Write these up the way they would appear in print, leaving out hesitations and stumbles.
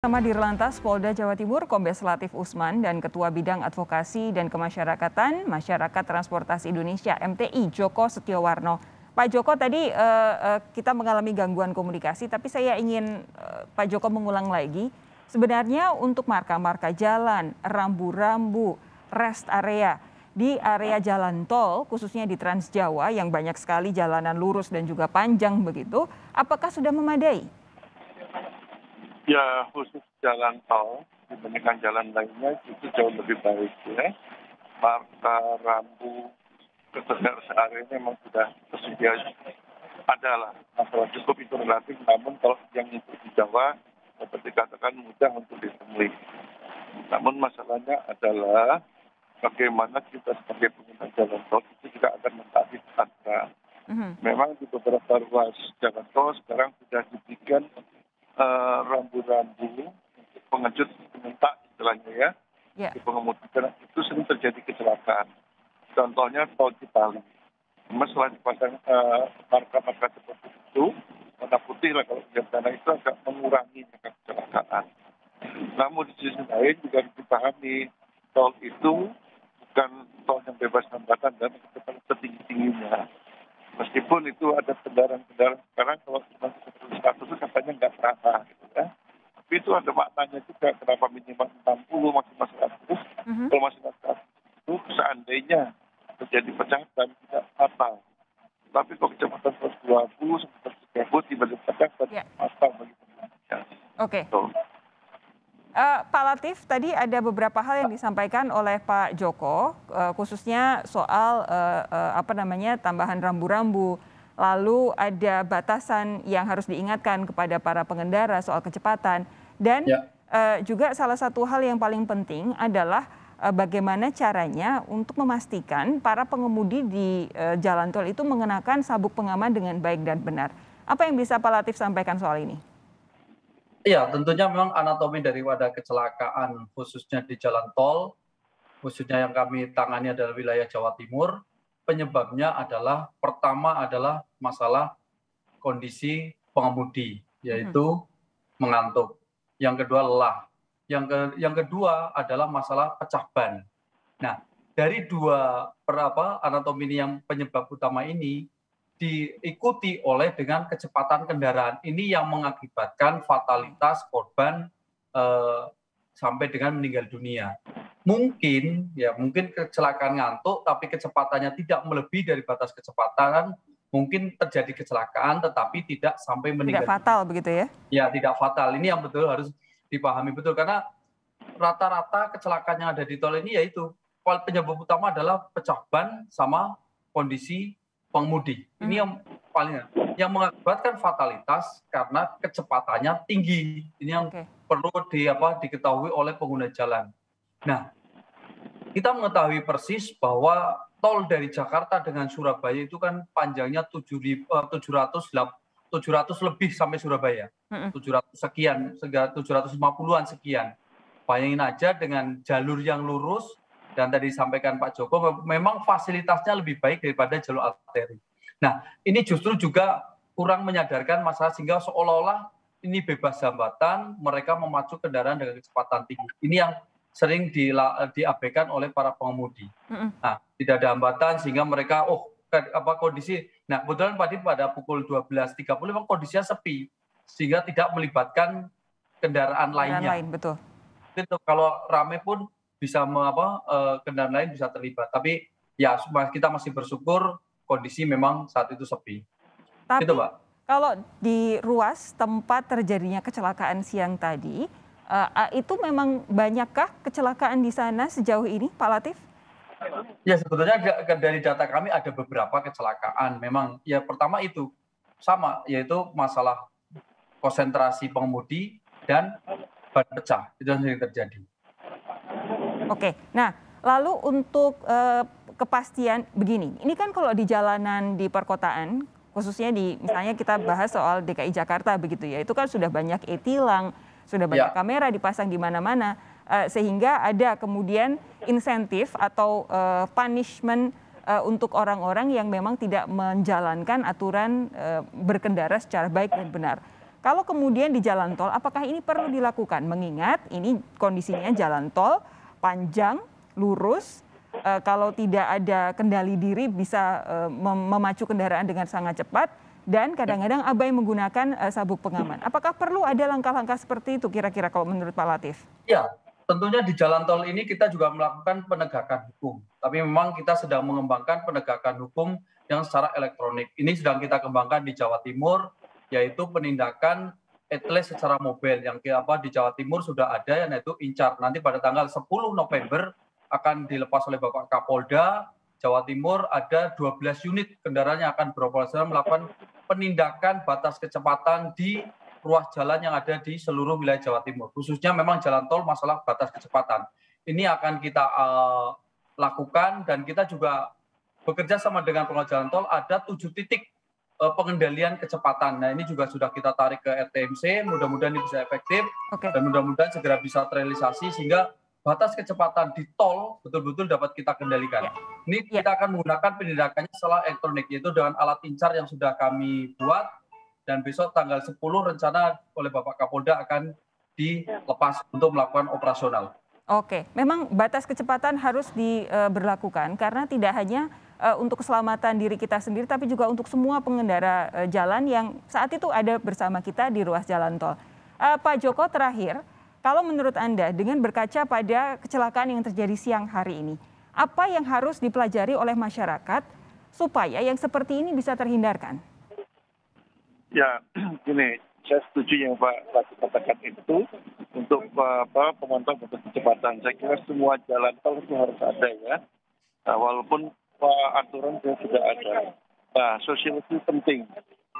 Sama Dirlantas Polda Jawa Timur, Kombes Latif Usman dan Ketua Bidang Advokasi dan Kemasyarakatan Masyarakat Transportasi Indonesia (MTI) Joko Setiowarno. Pak Joko, tadi kita mengalami gangguan komunikasi, tapi saya ingin Pak Joko mengulang lagi. Sebenarnya untuk marka-marka jalan, rambu-rambu, rest area di area jalan tol, khususnya di Trans Jawa yang banyak sekali jalanan lurus dan juga panjang begitu, apakah sudah memadai? Ya, khusus jalan tol dibandingkan jalan lainnya itu jauh lebih baik ya. Marka, rambu, rest area memang sudah tersedia, ada lah. Masalah cukup itu relatif, namun kalau yang itu di Jawa dapat dikatakan mudah untuk ditemui. Namun masalahnya adalah bagaimana kita sebagai pengguna jalan tol itu juga akan mentaati aturan. Memang di beberapa ruas jalan tol sekarang sudah dibikin rambu-rambu untuk pengecut pengentak istilahnya ya. Di pengemudi itu sering terjadi kecelakaan. Contohnya tol Cipali. Setelah dipasang marka-marka seperti itu, warna putih lah kalau di sana itu agak mengurangi kecelakaan. Namun di sisi lain juga dipahami tol itu bukan tol yang bebas hambatan dan setinggi-tingginya. Meskipun itu ada kendaraan-kendaraan sekarang kalau cuma 100 itu katanya nggak terasa gitu ya. Tapi itu ada maknanya juga kenapa minimal 60 maksimal 100. Kalau maksimal 100 itu seandainya terjadi pecahkan tidak fatal. Tapi kalau kecepatan 120 sampai 130 tiba-tiba pecahkan fatal bagi pengendara. Oke. Pak Latif, tadi ada beberapa hal yang disampaikan oleh Pak Joko, khususnya soal tambahan rambu-rambu, lalu ada batasan yang harus diingatkan kepada para pengendara soal kecepatan, dan juga salah satu hal yang paling penting adalah bagaimana caranya untuk memastikan para pengemudi di jalan tol itu mengenakan sabuk pengaman dengan baik dan benar. Apa yang bisa Pak Latif sampaikan soal ini? Iya, tentunya memang anatomi daripada kecelakaan khususnya di jalan tol, khususnya yang kami tangani adalah wilayah Jawa Timur, penyebabnya adalah pertama adalah masalah kondisi pengemudi, yaitu mengantuk. Yang kedua lelah. Yang kedua adalah masalah pecah ban. Nah, dari dua anatomi ini yang penyebab utama ini diikuti oleh dengan kecepatan kendaraan. Ini yang mengakibatkan fatalitas korban sampai dengan meninggal dunia. Mungkin kecelakaan ngantuk, tapi kecepatannya tidak melebihi dari batas kecepatan, mungkin terjadi kecelakaan, tetapi tidak sampai meninggal. Tidak fatal begitu ya? Ya, tidak fatal. Ini yang betul harus dipahami betul, karena rata-rata kecelakaan yang ada di tol ini yaitu penyebab utama adalah pecah ban sama kondisi pengemudi. Ini yang paling yang mengakibatkan fatalitas karena kecepatannya tinggi. Ini yang perlu diketahui oleh pengguna jalan. Nah, kita mengetahui persis bahwa tol dari Jakarta dengan Surabaya itu kan panjangnya 700 lebih sampai Surabaya. 700 sekian, 750-an sekian. Bayangin aja dengan jalur yang lurus. Dan tadi disampaikan Pak Joko, memang fasilitasnya lebih baik daripada jalur arteri. Nah, ini justru juga kurang menyadarkan masalah sehingga seolah-olah ini bebas hambatan, mereka memacu kendaraan dengan kecepatan tinggi. Ini yang sering diabaikan oleh para pengemudi. Nah, tidak ada hambatan sehingga mereka, kondisi. Nah, kebetulan tadi pada pukul 12.30 memang kondisinya sepi, sehingga tidak melibatkan kendaraan lainnya. Betul. Kalau ramai pun bisa kendaraan lain bisa terlibat, tapi ya kita masih bersyukur kondisi memang saat itu sepi. Tapi gitu, Mbak. Kalau di ruas tempat terjadinya kecelakaan siang tadi, itu memang banyakkah kecelakaan di sana sejauh ini, Pak Latif? Ya, sebetulnya dari data kami ada beberapa kecelakaan. Memang ya pertama itu sama, yaitu masalah konsentrasi pengemudi dan ban pecah, itu yang sering terjadi. Oke, nah lalu untuk kepastian begini, ini kan kalau di jalanan di perkotaan, khususnya misalnya kita bahas soal DKI Jakarta begitu ya, itu kan sudah banyak e-tilang, sudah banyak kamera dipasang di mana-mana, sehingga ada kemudian insentif atau punishment untuk orang-orang yang memang tidak menjalankan aturan berkendara secara baik dan benar. Kalau kemudian di jalan tol, apakah ini perlu dilakukan? Mengingat ini kondisinya jalan tol panjang, lurus, kalau tidak ada kendali diri bisa memacu kendaraan dengan sangat cepat, dan kadang-kadang abai menggunakan sabuk pengaman. Apakah perlu ada langkah-langkah seperti itu kira-kira kalau menurut Pak Latif? Ya, tentunya di jalan tol ini kita juga melakukan penegakan hukum. Tapi memang kita sedang mengembangkan penegakan hukum yang secara elektronik. Ini sedang kita kembangkan di Jawa Timur, yaitu penindakan etles secara mobil yang di Jawa Timur sudah ada, yaitu Incar. Nanti pada tanggal 10 November akan dilepas oleh Bapak Kapolda. Jawa Timur ada 12 unit kendaraan yang akan beroperasi melakukan penindakan batas kecepatan di ruas jalan yang ada di seluruh wilayah Jawa Timur. Khususnya memang jalan tol masalah batas kecepatan. Ini akan kita lakukan, dan kita juga bekerja sama dengan pengelola jalan tol, ada 7 titik pengendalian kecepatan. Nah, ini juga sudah kita tarik ke RTMC, mudah-mudahan ini bisa efektif, dan mudah-mudahan segera bisa terrealisasi sehingga batas kecepatan di tol betul-betul dapat kita kendalikan. Ini kita akan menggunakan penindakannya secara elektronik, yaitu dengan alat incar yang sudah kami buat, dan besok tanggal 10 rencana oleh Bapak Kapolda akan dilepas untuk melakukan operasional. Oke, memang batas kecepatan harus diberlakukan karena tidak hanya untuk keselamatan diri kita sendiri, tapi juga untuk semua pengendara jalan yang saat itu ada bersama kita di ruas jalan tol. Pak Joko, terakhir, kalau menurut Anda dengan berkaca pada kecelakaan yang terjadi siang hari ini, apa yang harus dipelajari oleh masyarakat supaya yang seperti ini bisa terhindarkan? Ya, gini, saya setuju yang Pak Latif katakan itu untuk pemantauan batas kecepatan. Saya kira semua jalan tol itu harus ada ya, walaupun aturan sudah ada. Nah, sosialisasi penting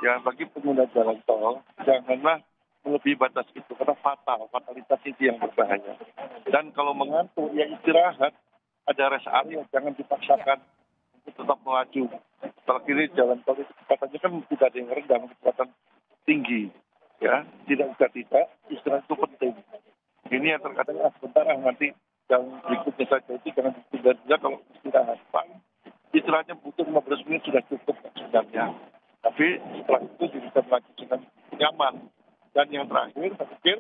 ya bagi pengguna jalan tol. Janganlah melebihi batas itu karena fatalitas itu yang berbahaya. Dan kalau mengantuk, ya istirahat. Ada rest area, jangan dipaksakan untuk tetap melaju. Kalau kiri jalan tol itu kecepatannya kan tidak ada yang rendah, kecepatan tinggi. Ya, tidak istirahat itu penting. Ini yang terkadang sebentar nanti yang berikutnya saja itu jangan ditunda-tunda kalau istirahat, Pak. Istirahatnya butuh 15 menit sudah cukup sebenarnya. Tapi setelah itu bisa melaju dengan nyaman. Dan yang terakhir, saya pikir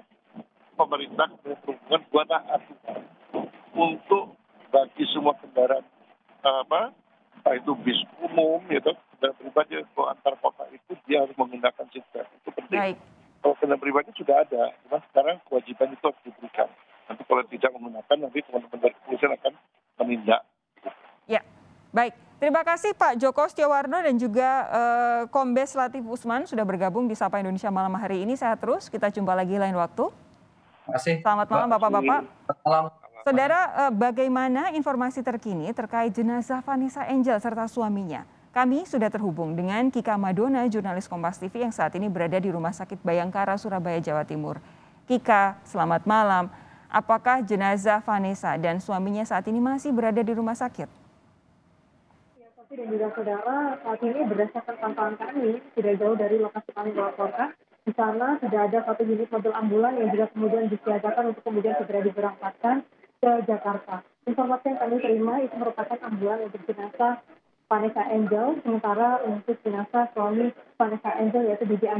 pemerintah berhubungan buat aturan untuk bagi semua kendaraan entah itu bis umum, gitu, kendaraan pribadi atau antar kota itu dia harus menggunakan sistem. Itu penting. Baik. Kalau kendaraan pribadi sudah ada, cuma sekarang kewajiban itu harus diberikan. Nanti kalau tidak menggunakan, nanti teman-teman dari kepolisian akan menindak. Ya, baik. Terima kasih Pak Joko Setiawarno dan juga Kombes Latif Usman sudah bergabung di Sapa Indonesia malam hari ini. Sehat terus, kita jumpa lagi lain waktu. Terima kasih. Selamat malam Bapak-Bapak. Malam. Saudara, bagaimana informasi terkini terkait jenazah Vanessa Angel serta suaminya? Kami sudah terhubung dengan Kika Madona, jurnalis Kompas TV yang saat ini berada di Rumah Sakit Bayangkara, Surabaya, Jawa Timur. Kika, selamat malam. Apakah jenazah Vanessa dan suaminya saat ini masih berada di rumah sakit? Dan juga saudara, saat ini berdasarkan pantauan kami tidak jauh dari lokasi kami melaporkan, di sana sudah ada 1 unit mobil ambulan yang juga kemudian disiagakan untuk kemudian segera diberangkatkan ke Jakarta. Informasi yang kami terima itu merupakan ambulan untuk jenazah Vanessa Angel, sementara untuk jenazah suami Vanessa Angel yaitu Didi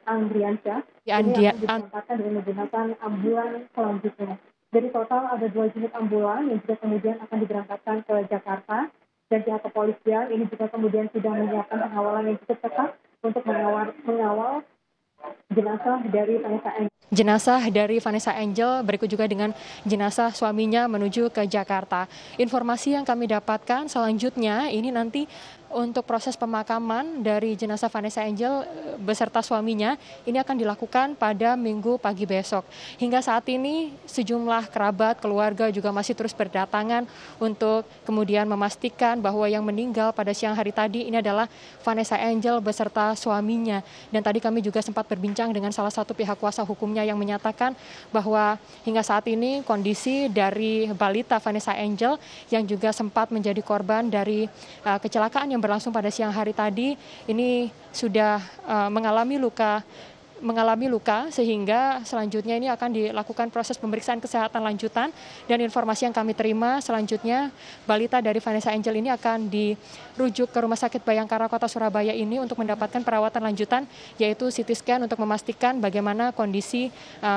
Andriansyah ini akan diberangkatkan dengan menggunakan ambulan selanjutnya. Jadi total ada 2 unit ambulan yang juga kemudian akan diberangkatkan ke Jakarta. Dan pihak kepolisian ini juga kemudian sudah menyiapkan pengawalan yang cukup ketat untuk mengawal jenazah dari Vanessa Angel. Jenazah dari Vanessa Angel berikut juga dengan jenazah suaminya menuju ke Jakarta. Informasi yang kami dapatkan selanjutnya ini nanti untuk proses pemakaman dari jenazah Vanessa Angel beserta suaminya ini akan dilakukan pada Minggu pagi besok. Hingga saat ini sejumlah kerabat, keluarga juga masih terus berdatangan untuk kemudian memastikan bahwa yang meninggal pada siang hari tadi ini adalah Vanessa Angel beserta suaminya. Dan tadi kami juga sempat berbincang dengan salah satu pihak kuasa hukumnya yang menyatakan bahwa hingga saat ini kondisi dari balita Vanessa Angel yang juga sempat menjadi korban dari kecelakaan yang berlangsung pada siang hari tadi ini sudah mengalami luka mengalami luka sehingga selanjutnya ini akan dilakukan proses pemeriksaan kesehatan lanjutan, dan informasi yang kami terima selanjutnya balita dari Vanessa Angel ini akan dirujuk ke Rumah Sakit Bayangkara Kota Surabaya ini untuk mendapatkan perawatan lanjutan, yaitu CT scan untuk memastikan bagaimana kondisi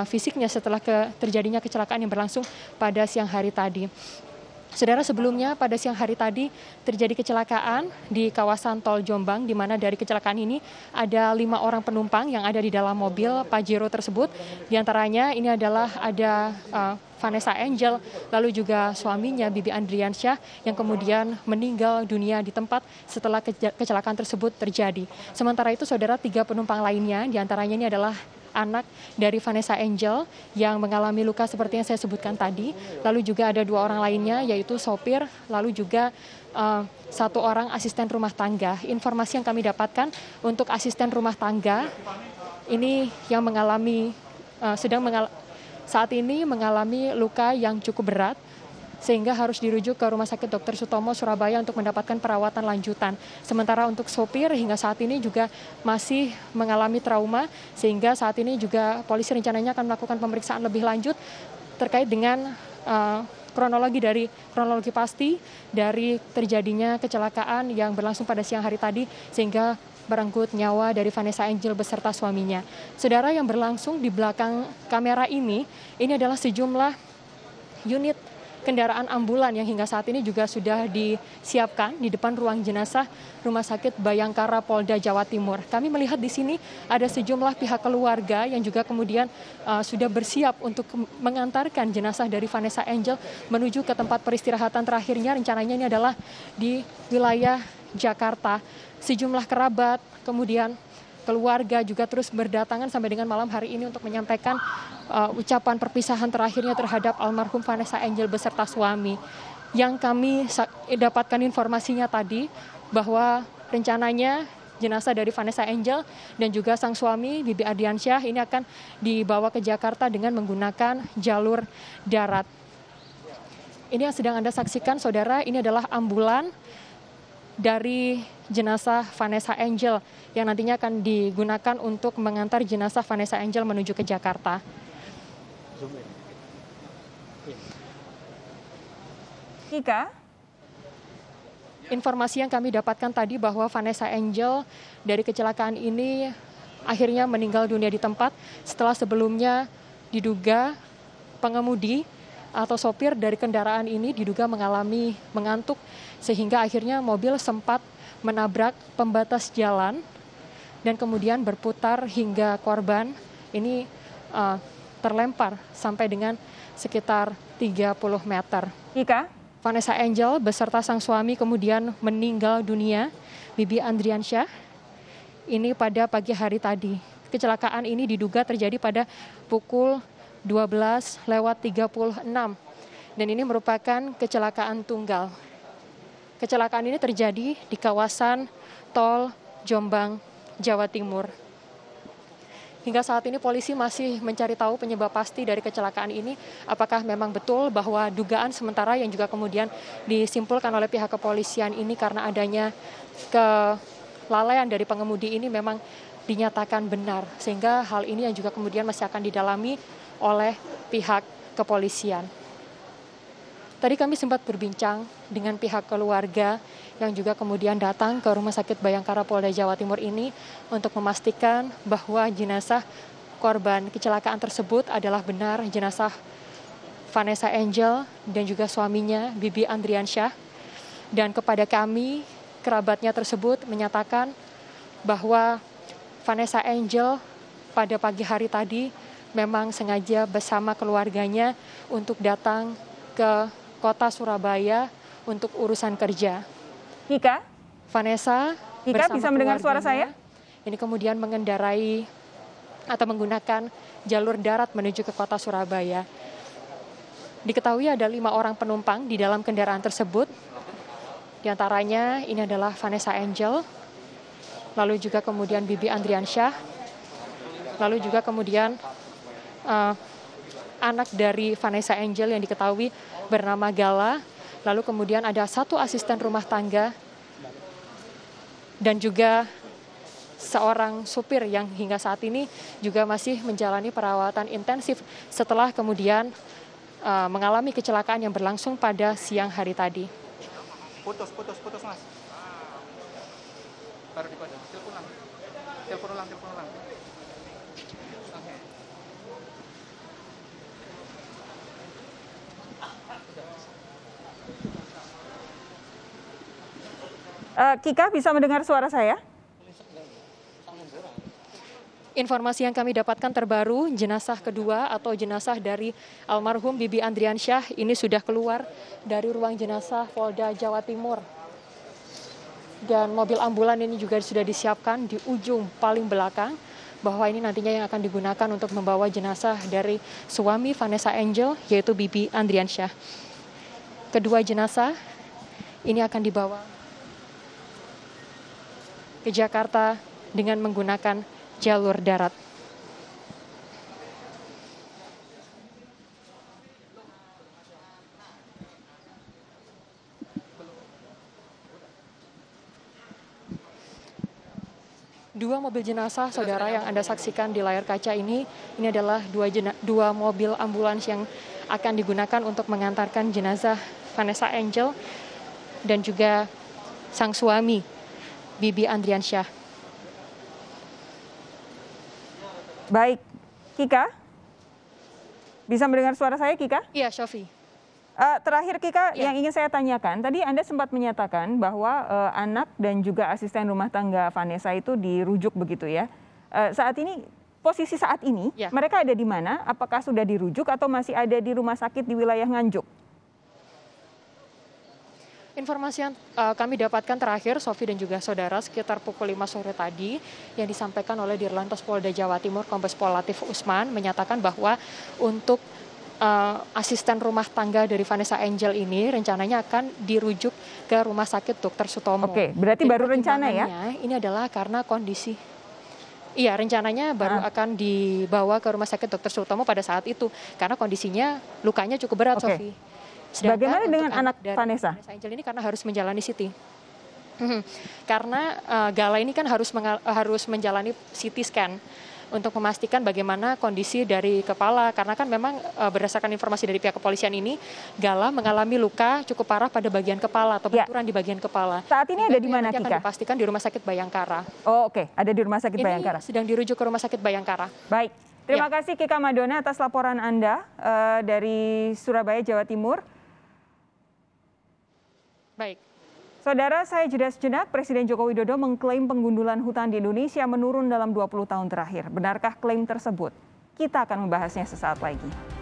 fisiknya setelah terjadinya kecelakaan yang berlangsung pada siang hari tadi. Saudara, sebelumnya pada siang hari tadi terjadi kecelakaan di kawasan Tol Jombang, di mana dari kecelakaan ini ada 5 orang penumpang yang ada di dalam mobil Pajero tersebut. Di antaranya ini adalah ada Vanessa Angel, lalu juga suaminya Bibi Andriansyah yang kemudian meninggal dunia di tempat setelah kecelakaan tersebut terjadi. Sementara itu, saudara, 3 penumpang lainnya, di antaranya ini adalah anak dari Vanessa Angel yang mengalami luka seperti yang saya sebutkan tadi. Lalu juga ada 2 orang lainnya, yaitu sopir, lalu juga 1 orang asisten rumah tangga. Informasi yang kami dapatkan untuk asisten rumah tangga ini yang saat ini mengalami luka yang cukup berat, sehingga harus dirujuk ke Rumah Sakit Dr. Sutomo Surabaya untuk mendapatkan perawatan lanjutan. Sementara untuk sopir hingga saat ini juga masih mengalami trauma, sehingga saat ini juga polisi rencananya akan melakukan pemeriksaan lebih lanjut terkait dengan kronologi pasti dari terjadinya kecelakaan yang berlangsung pada siang hari tadi sehingga merenggut nyawa dari Vanessa Angel beserta suaminya. Saudara, yang berlangsung di belakang kamera ini adalah sejumlah unit kendaraan ambulan yang hingga saat ini juga sudah disiapkan di depan ruang jenazah Rumah Sakit Bayangkara Polda Jawa Timur. Kami melihat di sini ada sejumlah pihak keluarga yang juga kemudian sudah bersiap untuk mengantarkan jenazah dari Vanessa Angel menuju ke tempat peristirahatan terakhirnya. Rencananya ini adalah di wilayah Jakarta. Sejumlah kerabat, kemudian keluarga juga terus berdatangan sampai dengan malam hari ini untuk menyampaikan ucapan perpisahan terakhirnya terhadap almarhum Vanessa Angel beserta suami. Yang kami dapatkan informasinya tadi bahwa rencananya jenazah dari Vanessa Angel dan juga sang suami Bibi Ardiansyah ini akan dibawa ke Jakarta dengan menggunakan jalur darat. Ini yang sedang Anda saksikan, saudara, ini adalah ambulan dari jenazah Vanessa Angel yang nantinya akan digunakan untuk mengantar jenazah Vanessa Angel menuju ke Jakarta. Kika? Informasi yang kami dapatkan tadi bahwa Vanessa Angel dari kecelakaan ini akhirnya meninggal dunia di tempat setelah sebelumnya diduga pengemudi atau sopir dari kendaraan ini diduga mengalami mengantuk sehingga akhirnya mobil sempat menabrak pembatas jalan dan kemudian berputar hingga korban ini terlempar sampai dengan sekitar 30 meter. Ika? Vanessa Angel beserta sang suami kemudian meninggal dunia, Bibi Andriansyah, ini pada pagi hari tadi. Kecelakaan ini diduga terjadi pada pukul 12:36 dan ini merupakan kecelakaan tunggal. Kecelakaan ini terjadi di kawasan Tol Jombang, Jawa Timur. Hingga saat ini polisi masih mencari tahu penyebab pasti dari kecelakaan ini. Apakah memang betul bahwa dugaan sementara yang juga kemudian disimpulkan oleh pihak kepolisian ini karena adanya kelalaian dari pengemudi ini memang dinyatakan benar. Sehingga hal ini yang juga kemudian masih akan didalami oleh pihak kepolisian. Tadi kami sempat berbincang dengan pihak keluarga yang juga kemudian datang ke Rumah Sakit Bayangkara Polda Jawa Timur ini untuk memastikan bahwa jenazah korban kecelakaan tersebut adalah benar jenazah Vanessa Angel dan juga suaminya Bibi Andriansyah. Dan kepada kami, kerabatnya tersebut menyatakan bahwa Vanessa Angel pada pagi hari tadi memang sengaja bersama keluarganya untuk datang ke kota Surabaya untuk urusan kerja. Kika? Vanessa Kika bisa mendengar suara saya? Ini kemudian mengendarai atau menggunakan jalur darat menuju ke kota Surabaya. Diketahui ada 5 orang penumpang di dalam kendaraan tersebut. Di antaranya ini adalah Vanessa Angel, lalu juga kemudian Bibi Andriansyah, lalu juga kemudian anak dari Vanessa Angel yang diketahui bernama Gala, lalu kemudian ada 1 asisten rumah tangga dan juga seorang supir yang hingga saat ini juga masih menjalani perawatan intensif setelah kemudian mengalami kecelakaan yang berlangsung pada siang hari tadi. Putus mas. Baru di kode. Telepon ulang. Kika bisa mendengar suara saya? Informasi yang kami dapatkan terbaru, jenazah kedua atau jenazah dari almarhum Bibi Andriansyah ini sudah keluar dari ruang jenazah Polda Jawa Timur. Dan mobil ambulan ini juga sudah disiapkan di ujung paling belakang, bahwa ini nantinya yang akan digunakan untuk membawa jenazah dari suami Vanessa Angel, yaitu Bibi Andriansyah. Kedua jenazah ini akan dibawa ke Jakarta dengan menggunakan jalur darat. Dua mobil jenazah, saudara, yang Anda saksikan di layar kaca ini adalah dua mobil ambulans yang akan digunakan untuk mengantarkan jenazah Vanessa Angel dan juga sang suami Bibi Andriansyah. Baik, Kika, bisa mendengar suara saya, Kika? Iya, Shofi. Terakhir, Kika, Ya. yang ingin saya tanyakan, tadi Anda sempat menyatakan bahwa anak dan juga asisten rumah tangga Vanessa itu dirujuk begitu ya. Posisi saat ini, Ya. mereka ada di mana? Apakah sudah dirujuk atau masih ada di rumah sakit di wilayah Nganjuk? Informasi yang kami dapatkan terakhir, Sofi dan juga saudara, sekitar pukul 5 sore tadi, yang disampaikan oleh Dirlantas Polda Jawa Timur, Kombes Pol Latif Usman, menyatakan bahwa untuk asisten rumah tangga dari Vanessa Angel ini rencananya akan dirujuk ke Rumah Sakit Dr. Sutomo. Oke, berarti Dan baru rencana ya? Ini adalah karena kondisi. Iya, rencananya baru akan dibawa ke Rumah Sakit Dr. Sutomo pada saat itu, karena kondisinya lukanya cukup berat, Oke. Sofi. Sedangkan Bagaimana dengan anak dari Vanessa? Angel ini karena harus menjalani CT. Karena Gala ini kan harus menjalani CT scan untuk memastikan bagaimana kondisi dari kepala. Karena kan memang berdasarkan informasi dari pihak kepolisian ini, Gala mengalami luka cukup parah pada bagian kepala atau benturan di bagian kepala. Saat ini ada di mana, Nanti Kika? akan dipastikan di Rumah Sakit Bayangkara. Oh, oke, ada di Rumah Sakit Bayangkara. Ini sedang dirujuk ke Rumah Sakit Bayangkara. Baik, terima kasih Kika Madona atas laporan Anda dari Surabaya, Jawa Timur. Baik. Saudara, saya jeda sejenak. Presiden Joko Widodo mengklaim penggundulan hutan di Indonesia menurun dalam 20 tahun terakhir. Benarkah klaim tersebut? Kita akan membahasnya sesaat lagi.